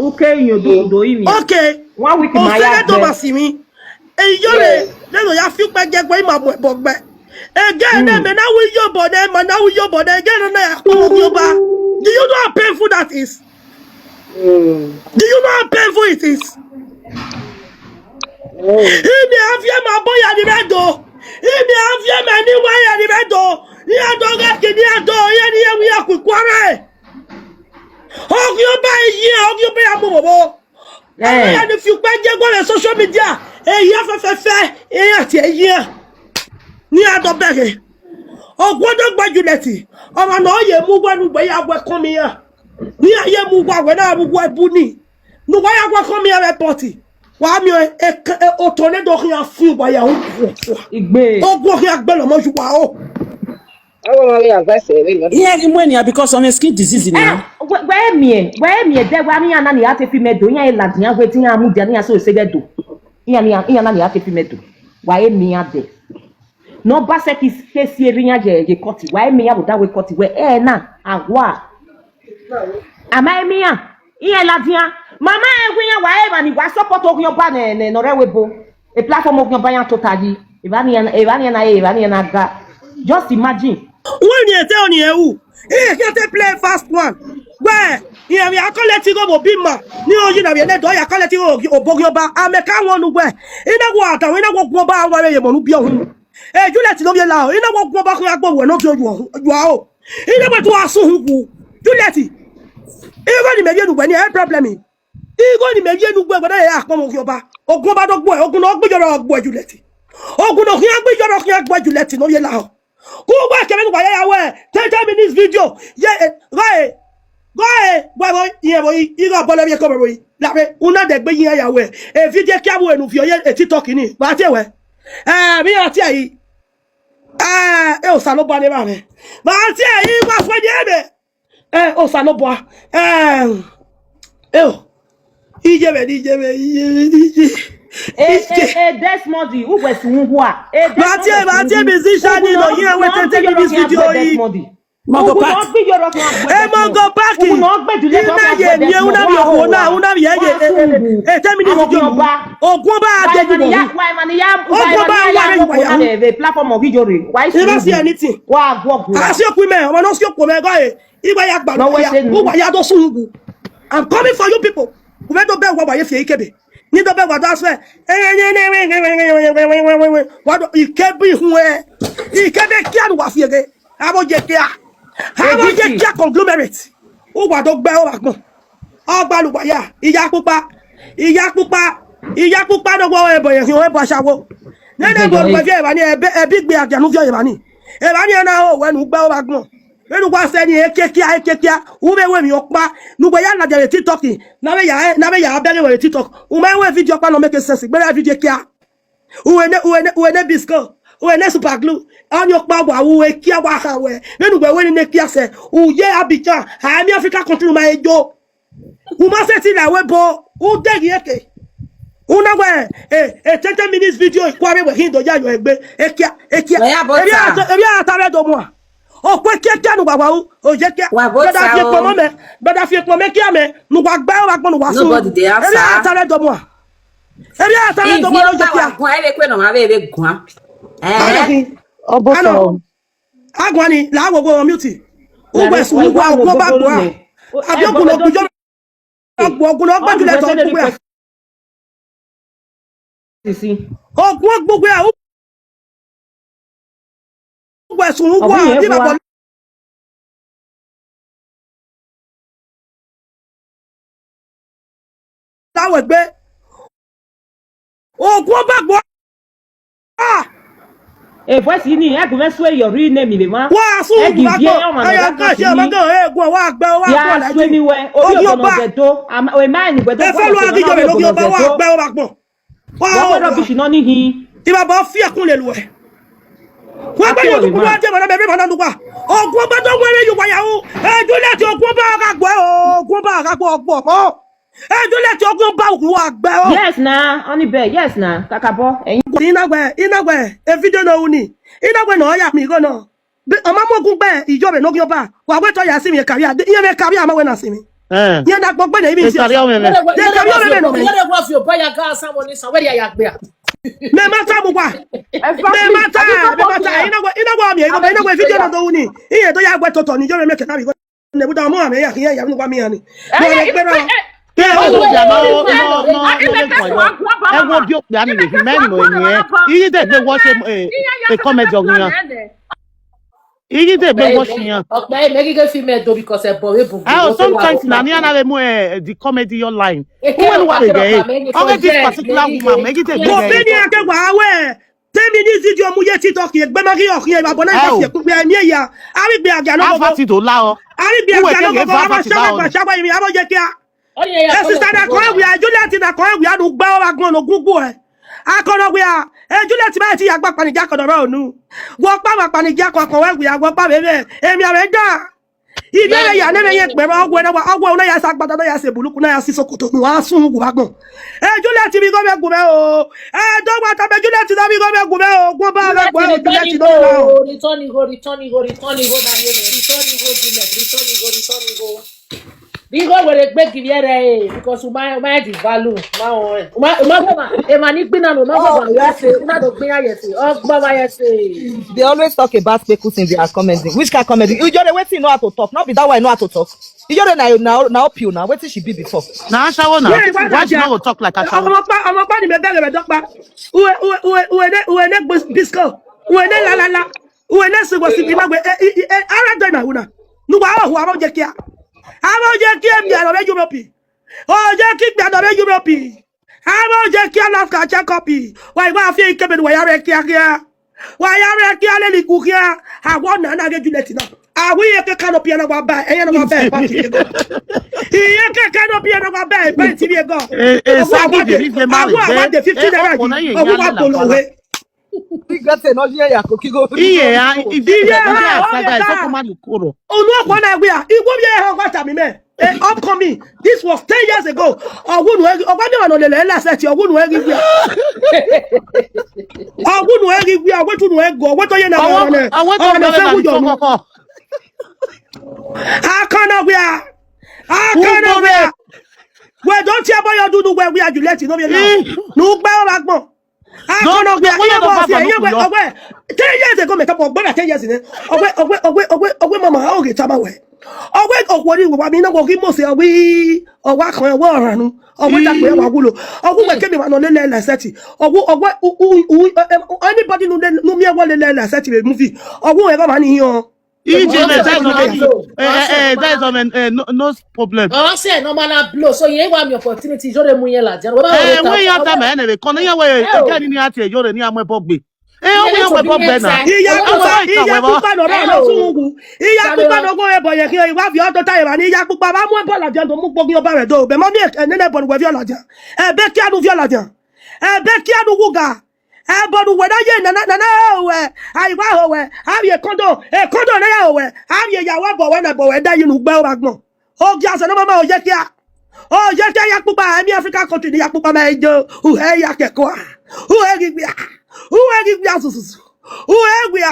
Okay, you do him. Okay. 1 week my yard. No, ya feel back get my book back. Again, now we your body, now we your body again. Do you know how painful that is? Do you know how painful it is? He may have your my boy at the red door. He may have your man anyway at the red door. He had dog at the door. Here we are quick quarry. Hog you by here, hog you by a move. And if you buy your social media, a year, near the beggar. Oh, what about Juliet? Oh, I know you move one way I will come here. Near you move one when I will wipe Bunny. No, why I will come here at party. Why me a tornado here feel by your own. Oh, go here, Bella Mojuao. Yeah, because on a skin disease now. Where me, there were me and Nanny at if you made doing a Latina waiting a Mudania so say that do. Ian at if you made do. Why me at this? No basset is facing a cotty. Why me out that way cotty where na agua. Am I mea? Ian Latina. Mamma, why you was support of your banner and Norewebo, a platform of your bayan totally. Ivanian Aga. Just imagine. When you tell you, he can't play fast one. Where? Yeah, we are collecting over Bima. You know, you are collecting over Bogyoba. I'm a can one where. In the water, when I walk about where you want to be on. Eh, you let it know now. In the walk back where I go, we're not you. Wow. He never to ask who you let it. Even the median when you have problem. Even the median when I ask Mogoba or go back of boy or go not be your boy you let it. Or go not be your boy you let it know you now. Go back and tell me this video. Yeah, go ahead. Boy, you got Bolivia cover. Like, una de being away. A video cabo and if you're talking in, but I me, I tell you, El Saloba, but I tell you, what's my name? Oh, Saloba, That's Modi. Who was Mungwa? Mathieu, musician, you know, here we're taking this video. Mongo back. Mongo back. Platform of video. Why you don't see anything? I'm coming for you people. Need to be what that's where. What you can't be where you can't be can was here. How about you? How about you conglomerate? Oh, what dog bell back? Oh, Balubaya, Iyakupa, no go boy, you ever shower. Never go a big bear, Januvia, Evania now when you bell back. When you was any Kekia, who may win your back, no way not the TikToking. Never ya belly with TikTok. Who may wear video can make a sense, but every day, who a bisco, who a super glue, on your baba, who a kia waka way. When you were winning the Kia said, oh, yeah, Abidjan, I am Africa country, my yo. Who must say that webo, who dead yeke. Una way, 10 minutes video is quarry with him, the Yayo, Ekia, oh, quick, no, oh, Jackie, but I feel for me, no, what bell, like one was nobody there. I don't want. Agwani, la wo go mute. O gbe sun wa go ba gbo. Abi ogun lo gbo ogun lo gbo le to gbo. Sisi. Ogun gbogbo e o gbe sun wa bi ba lawo gbe. Ogun ba gbo. Ah. Voice ni e go me so your real name le ma. Wa su ba go. Aya ka se ma go egun wa gbe wa ko la ji. We o no de to. O ma ni gbe to. E fe lo agi jo me lo bi oba wa gbe o ba gbon. Wa o bi no ni hin. Ti ba ba fi ekun le lu e. Wa gbe yo ku wa je mo na be mo na lu pa. Ogun ba do were yu wa ya o. E Juliet ogun ba ka gbe o. Ogun ba ka gbo ogbo mo. E Juliet ogun ba ogun wa gbe o. Yes na, only be. Yes na. Kakabo. Inagwe, a video no uni. Inagwe no ya mi go no. Ọmọ mo gun gbe ijo be no gyo ba. Wa gbe to ya si mi career. Iye me career ma we na si mi. Ye na gbogbo na ibi si. Carry on me. They carry on me no me. You don't want your boy gas someone is where you are. Me mata mu kwa. Me mata. Ina go mi, ina go video na do uni. Iye to ya gbe toto ni jore make na bi. Ne bu da mo ame ya kiyan ya nu kwa mi ani. Mo le pe ro. No, bí òpè àmì lèfi mẹ́rin ènìyàn iye dẹ̀ gbé wọ́n ṣe comedy ọ̀gbìn iye dẹ̀ gbé wọ́n ṣe yan. ọ̀pẹ mẹ́gígé fi mẹ́ẹ̀dọ́ because ẹ̀ bọ̀ wébù. Sometimes na ní àná rẹ̀ mú the comedy online. Wọ́n wà lè gẹ̀ ẹ́ this particular woman mẹ́gí dẹ̀ gbé Mo fi ni akẹ́wà awẹ́. Tẹ́mi ní fídíò mu yé TikTok yẹn gbẹ́mọ́ kí ọ̀kì yẹn bàbá náà yẹ kú pé ẹni ẹ̀yà àrígbé àgbà lọ́wọ́. Afati tó lá ọ. Àrígbé àgbà lọ́wọ́ àbá ṣàgbà yìí àbọ̀ jẹ́ kí a. Sister na kọ́ ẹ̀wì Juliet na kọ́ ẹ̀wì àdùn gbẹ́ ọ̀rọ̀ agbọ̀n ọ̀nà gúgbù ẹ̀. Akọ̀nà wí à Juliet báyìí ti yàgbà panìjà kọ̀dọ̀ rẹ̀ ònú. Wọ́n pàmò panìjà kọ̀ọ̀kan ẹ̀wì àgbọ̀ pàmò ẹ̀mẹ̀ èmi àrẹ̀ dà. Ibi ẹ̀rẹ̀ yà nẹ́rẹ̀ yẹn pẹ̀rọ ọgbọ̀ náà yà sá gbàdá náà yà sè bùlùkù náà yà sí sokoto ní wàá sún gùn wá gbọ̀n. Juliet bí gọ́mẹ̀ gùn mẹ́ o. Dọ́gba tàbí Juliet náà bí gọ́mẹ̀ gùn mẹ́ o. Gbọ́n bá rẹ̀ gbọ́ Juliet náà lọ. Return go. Bigo were gbé kiri ere because uma di value ma ni gbina no ma ya say una do gbina ye say ogba ma ye say. They always talk about speckles in their commenting. Which kind of commenting? You just Wetin know how to talk. Not be that way know how to talk. You just now up you now. Wetin she be before. Na Ashawo na. Why she no talk like Ashawo? Ọmọ pa ni me bere me dokpa. Uwe ne bisco. Uwe ne la. Uwe ne se wo si bi magbe. Ara do na una. Nu wa ho abo je kia. Abo je kia mi aro be Europe. O je ki gba do be Europe. Abo je kia na ka check up. Wa igba fi ike be wa ya re kia. Wa ya re kia le ni ku kia. Awon na ge Juliet na. Awi ye ke canopy na wa ba. Eyan na wa ba pa ti go. Iye ke canopy na wa ba pa ti go. Sabi de if le ma le. Awa de 50 naira. Owo wa to lo we. Gate no je ya ko kigo. Iye ya asaga so kuma ni koro. Olu opo na gbe a. Igbo bi e ho kwata mi me. Upcoming. This was 10 years ago. Ogun ogba mi won le la set ogun we gbe. Ogun we gbe a wetu no ego weto ye na na. Awon fe wu jo nu. Akana we a. Akana we a. We don't hear about your do we are Juliet no be now. No gba o agbon. Akana we a. 10 years ago me talk about 10 years in. Ogwe mama o ge tama we. Ogwe okwori we wa mi na go ki mo se owi owa kan ewo oranu. Ogwe ta pe wa wulo. Ogwe we kemi wa no le seti. Ogwe anybody no me ewo le seti we movie. Ogwe e ba ma ni yan. That's no problem. Oh, say no man blow. So you want me opportunity. Jore mu yen la jan. When you time anyway, kono yen we kan ni ati jore ni amwe bogbe. O we amwe bogbe na. Iya pupa no ra lo sungu. Iya pupa no go e boye ki wa fi oto taye ba ni iya pupa ba mu e bola jan to mu gbogin oba re do. Be mo mi e nene bon we fi ola jan. E be ki anu fi ola jan. E be ki anu wuga. Bodu we na ye na we ai wa ho we abi e kondo na ya ho we abi e yawo bo we da yinu gbe o bagbon o gi aso no mama o je kia ya pupa mi Africa country ni ya pupa ma ejo u he ya keko u he gi asusu u he gbi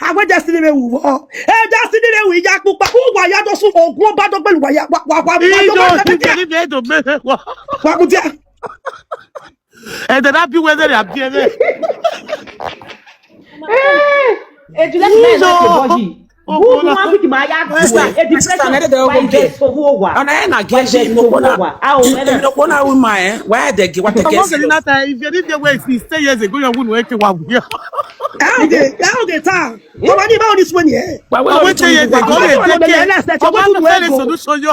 agbe destiny me wu destiny me wu ya pupa u wa ya do sun ogun ba do pelu wa ya wa kutia and then happy weather appear there. Juliet na body. Who want to my yard? A depression. And I na get you no bona woman why they what the guess. If you did the way since 10 years ago, you wouldn't work here. How they time? What about this one here? Well, wait 10 years ago, solution.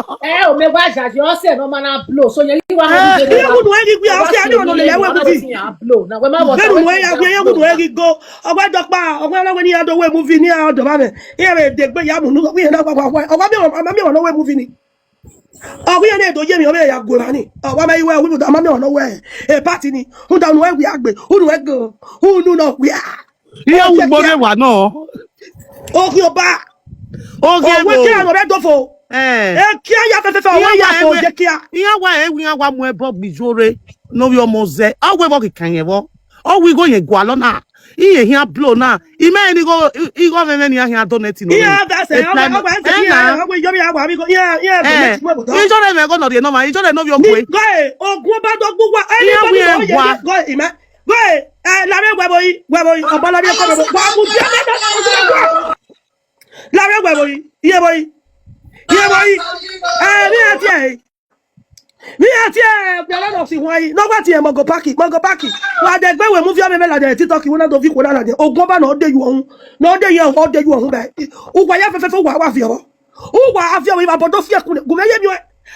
O me wa ja you say no man blow. So you want to do. You would we are say I don't know the blow. Now when my water. Then we would go. Owa dokpa, owa when you had the way movie near the man. Here they gbe ya mu no we na kwa. Owa me no way movie ni. We na do yemi obe ya go ni. Owa me we we do ma me no we. E party ni. Who down we agbe. Who no go. Who no we are. Iya wo gbore wa no. Oki oba. Okay. We ki an do fo. Ki ya fe o ya fo je ki a. Iya wa mu e bo bijore no we omo ze. Awe bo ki kan ye bo. Oh, we go ye gualona. Iye here blow na. Ime ni go meme ni here donate no. Yeah, that's it. Yeah, we go yeah. You don't ever go no dey no ma. You don't know your way. Go ogun ba do gbugwa. Anybody go ye go ime. Go la me webo yi obala bi ko be wa mu je na. La me webo yi. Ye boy. Mi ati bela no si wai. No gba ti e mo go park. Wa de gbe we mu fi ame la de TikTok we na do fi ko na de. Ogun ba no de yu ohun. No de ye o de yu ohun be. Ugwa ya fefe wa fi o. Ugwa afia we ba bodo fi ekun. Gume ye mi o.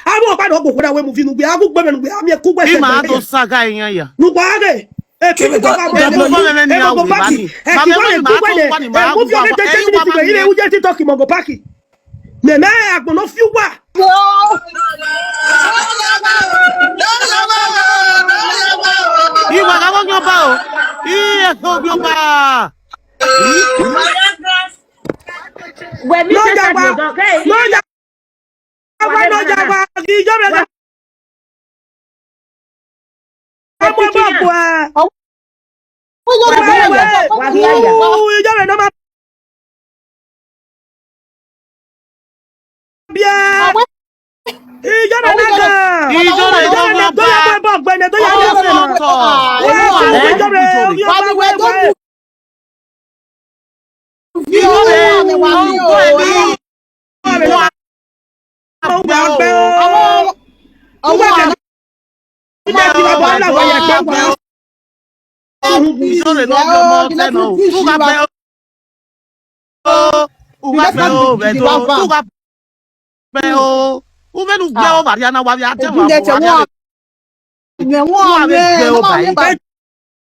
Abo pa do go na we mu fi nu gbe. Agu gbe me nu gbe. Ami e ku gbe se. Ima do saga yan ya. Nu gba re. E ki ko ba gbe. E mo go park. E ki ko le ku gbe de. E mu fi o te te ti gbe. Ile u je TikTok mo go park. Me na agbon no fi wa. Iwa ga won ba o. Iye go ba. We mi se sa do do. Hey. No jagwa. Ki jo me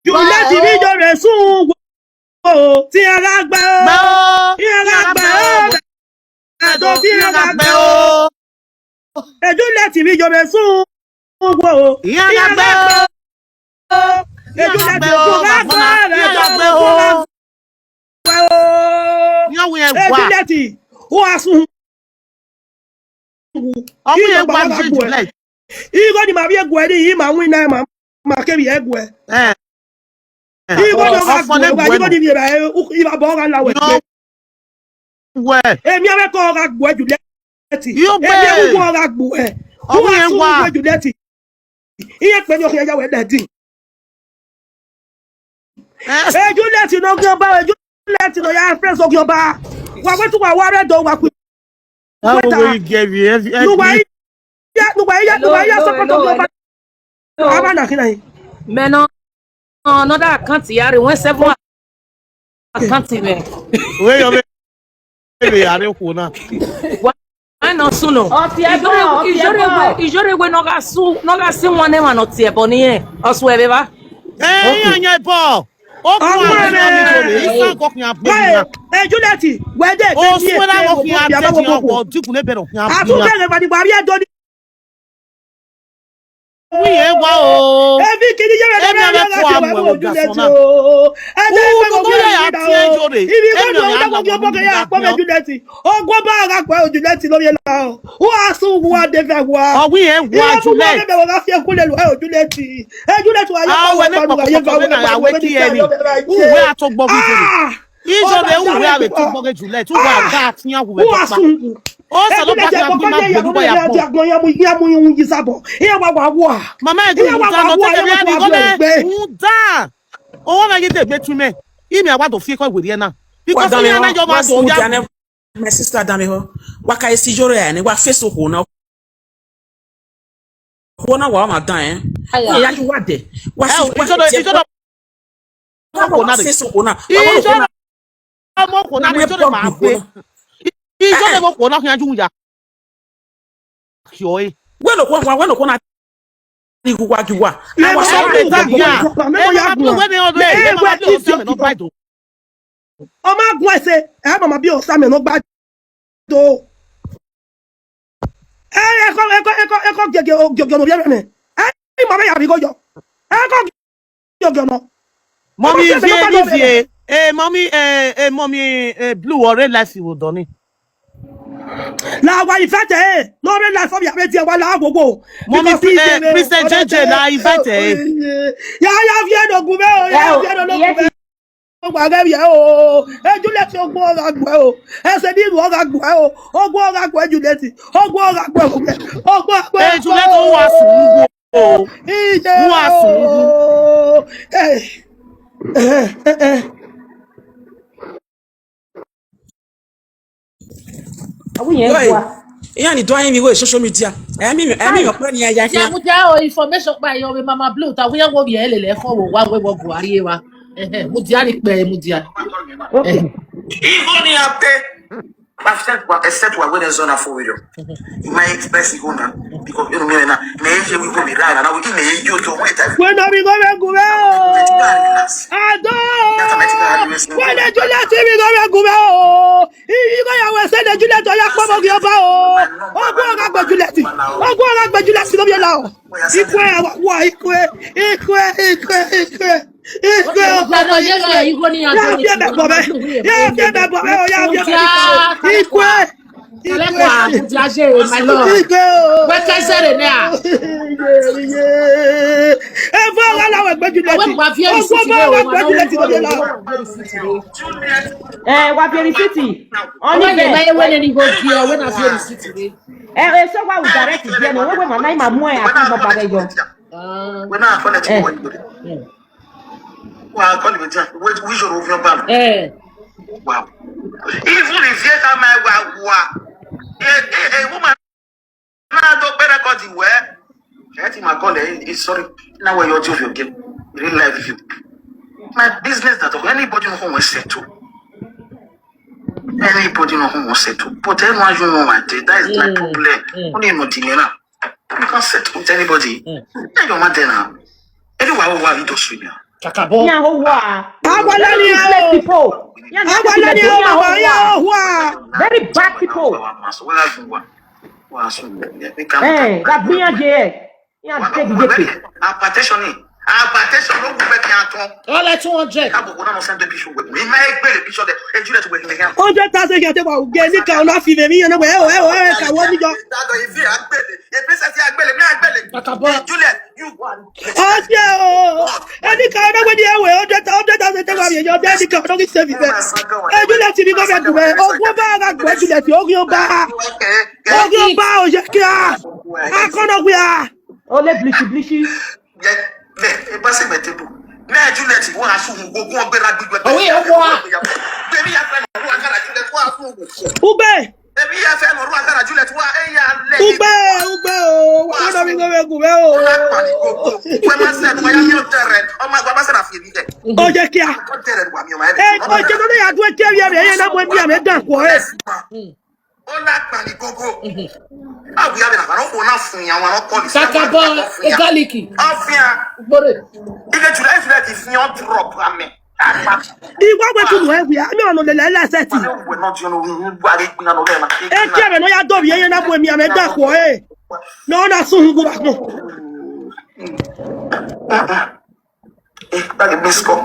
Juliet video rẹ̀ sùn wo tí ara gbẹ o tí ara gbẹ o ẹ̀dọ̀ tí ara gbẹ o Juliet video rẹ̀ sùn wo tí ara gbẹ o Juliet kò bá gbẹ rẹ̀ gbẹ o Juliet ó wá sùn ọmọ yẹn gba Juliet ìgò ni màá bí egwu ẹ ní yìí màá wí náà màá kébì egwu ẹ. Ìgò ni wàá gbọ́ ọgbà ìgò ni ìbá ẹ ìbá bọ́ ọ̀gá ńlá wẹ̀. Èmi ẹ̀rẹ́ kọ́ ọ̀gá gbọ́ ẹ Juliet. Èmi ẹ̀rẹ́ kọ́ ọ̀gá gbọ́ ẹ. Ọmọ yẹn wà Juliet. Iye pẹ̀lú ọkùnrin ẹ̀yà wẹ̀ dẹ̀dín. Juliet ní ọgbìn ọba Juliet ní ọ̀yà fresh ọgbìn ọba. Wà wẹ́ tún wà wá rẹ̀ dọ̀ wà pé. Maintenant, notre account y a rien, c'est bon. Account y est. Oui, Non, sono. Ijore we no ga si one man no tie boni e. Oswe be ba. Yan bo. O ko isa ko kan abu ni. Juliet, we dey o so na wo kan abu ni o diku ne be no kan abu. Atu be ba di ba ri edo ni. We e wa o. Ebi kini ye be na Juliet o. Ade pe go be ya tie jore. Ibi ko do go bo ke ya po me Juliet. O go ba ga pa Juliet lo ye la o. O asu wa de fe wa. O we e wa Juliet. E be wo ga fi ku le lu e Juliet. Juliet wa ya we ne ko na we ki e ni. We atogbo bi jore. Ijore we a be togbo ke Juliet. We ga atiyan we be pa. O se lo pa ti ma gbedu ya po. Ya mu yun yi sabo. Iye wa wa. Mama e go ta no te be ani go le. Da. O wa ge te gbe tu me. Imi awa do fi ko we re na. Because me na jo ma do ya. My sister dame ho. Waka esi jore ya ni wa face ho na. Ho na wa ma dan ya ju wa de. Wa si Ijoro ko na face ho na. Ijoro mo ko na ni jore ma pe. Ijoro mo ko na kan ju ya. Joy. We no ko na ni wa ju wa. I was so bad. Me ya bu we me o do. Me no Ọmọ agun ẹsẹ ẹ mama bí ọsà mi no gba do eko gege no bi me e mama ya bi go yo eko gege no mommy vie mommy blue or red light wo do ni La wa ifete no re life of ya be wa la gogo. Mommy, Princess JJ na invite. Ya vie no gube o, ya vie no gube. Juliet ogbo ora gbe o ese ni ru ora gbe o ogbo ora gbe Juliet ogbo ora gbe ogbo gbe Juliet o wa sun o wa sun ni do ayin mi wo social media mi pe ni aya ti amu ja o information pa yo mama blue ta wo wo bi ele le fo wo wa we wo Buhari wa mo di ari pe mo di a Okay. Even in a pay, except we're going to zone for video. You might express it on because you know me now. Maybe we will be right and I will give you to wait. When are we going to go? When did you let me go? You go say that you let your come of your bow. Oh, go back to let it. Oh, go back to let it be allowed. Wapieri City. Only there. So why we direct it there? No, we my name my I think about it. When I call it, well, call it. We should move your back. Wow. Even if you come my a woman, now do better got the where. I think my call is sorry. Now where you're your game, real life you. My business that anybody know who settle. Anybody know who settle. But anyone you know what that is my problem. Only no dinner. You can't settle with anybody. I don't matter now. Anyway, what you do swim. Kakabo. Yeah, who are? People. Very bad people. Hey, that be a J. Yeah, take it. Application no go back here. All at 200. I go na send the picture with me. My picture there. Juliet we can get. 100,000 get about get ni ka na fi me yan we ka wo ni jo. If you agbele, if princess agbele, me agbele. Juliet, you one. Any ka na we di ewe 100,000 take wa me yo dey ni ka no ki save me. Juliet bi go be do me. Ogwo ba ga gbo Juliet ogwo ba. Ogwo ba o je kia. Akono we a. Ole blishi. E passe metebo. Me Juliet won asu gogun ogbera gbigbe. Owe o wa. Baby ya fe no akara Juliet wa asu. Ugbe. Baby ya fe no akara Juliet wa e ya le. Ugbe o. Wa na mi go be gube o. We ma se no ya mi o tere. O ma gba se na fi bi de. O je kia. O tere wa mi o ma e. O je no ya do tere ya na mo bi ame dan ko e. O la pa ni gogo. Ah, we have a one fun yan won call this. Kakabo e galiki. Afia. Bore. Ile Juliet if you drop ame. Iwa we tu we we ami ono le la set. We not you know we wari pin no le na. E tere no ya do bi yan na bo mi ame dan ko e. No na sun go back no. Back misko.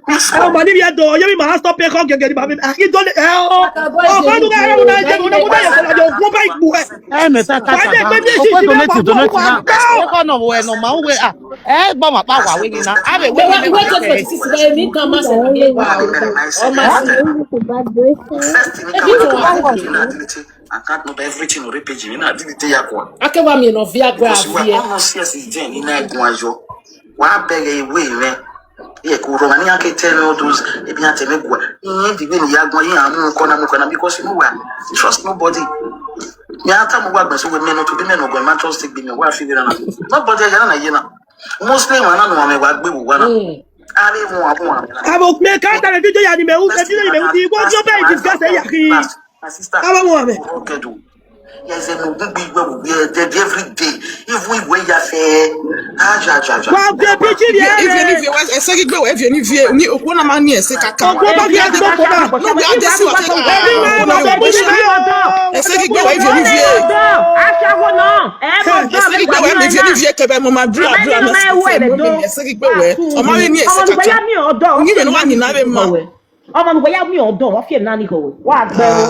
Oh, mani via do, yo mi ma stop e ko gege ni ba mi. Aki do le o ko du ga re na je mo na ko ya ko jo ko ba ibu e. Me ta ka ta. O ko donate na. E ko no we no ma we gbo ma pa wa we ni na. A be we We just for sisi ba mi kan ma se na ye wa. O ma se. I can't know everything on page in na didn't ya ko. Akewa mi no Viagra We are not serious then in na gun ajo. Wa beg away me. Yeah, Kurani ake tell all those if you have to make one. The way you are going, I'm going because you know what? Trust nobody. You have to work, so we may not be men or going to trust me. What figure nobody are mostly one and one we one. I will make out a video ya ni me u se video me u go jo be discuss e ya ki. My sister. Aba mo me. Okay do. Yes, and no big well we are dead every day. If we wear ya fair, Wa be picture there. If you want say gbe if you vie ni okwo na ma ni ese kaka. Ogbo ba bi ati ko na. No be adesi wa take. Ese gbe if you vie. Aṣawo na. Ese gbe we if you vie kebe mo ma dra na. Ese gbe we. O ma we ni ese kaka. Ni me no wa ni na be ma. ọmọ mi wọ ya mi ọdọ wọn fi ẹ nani kọ wọ wa gbẹ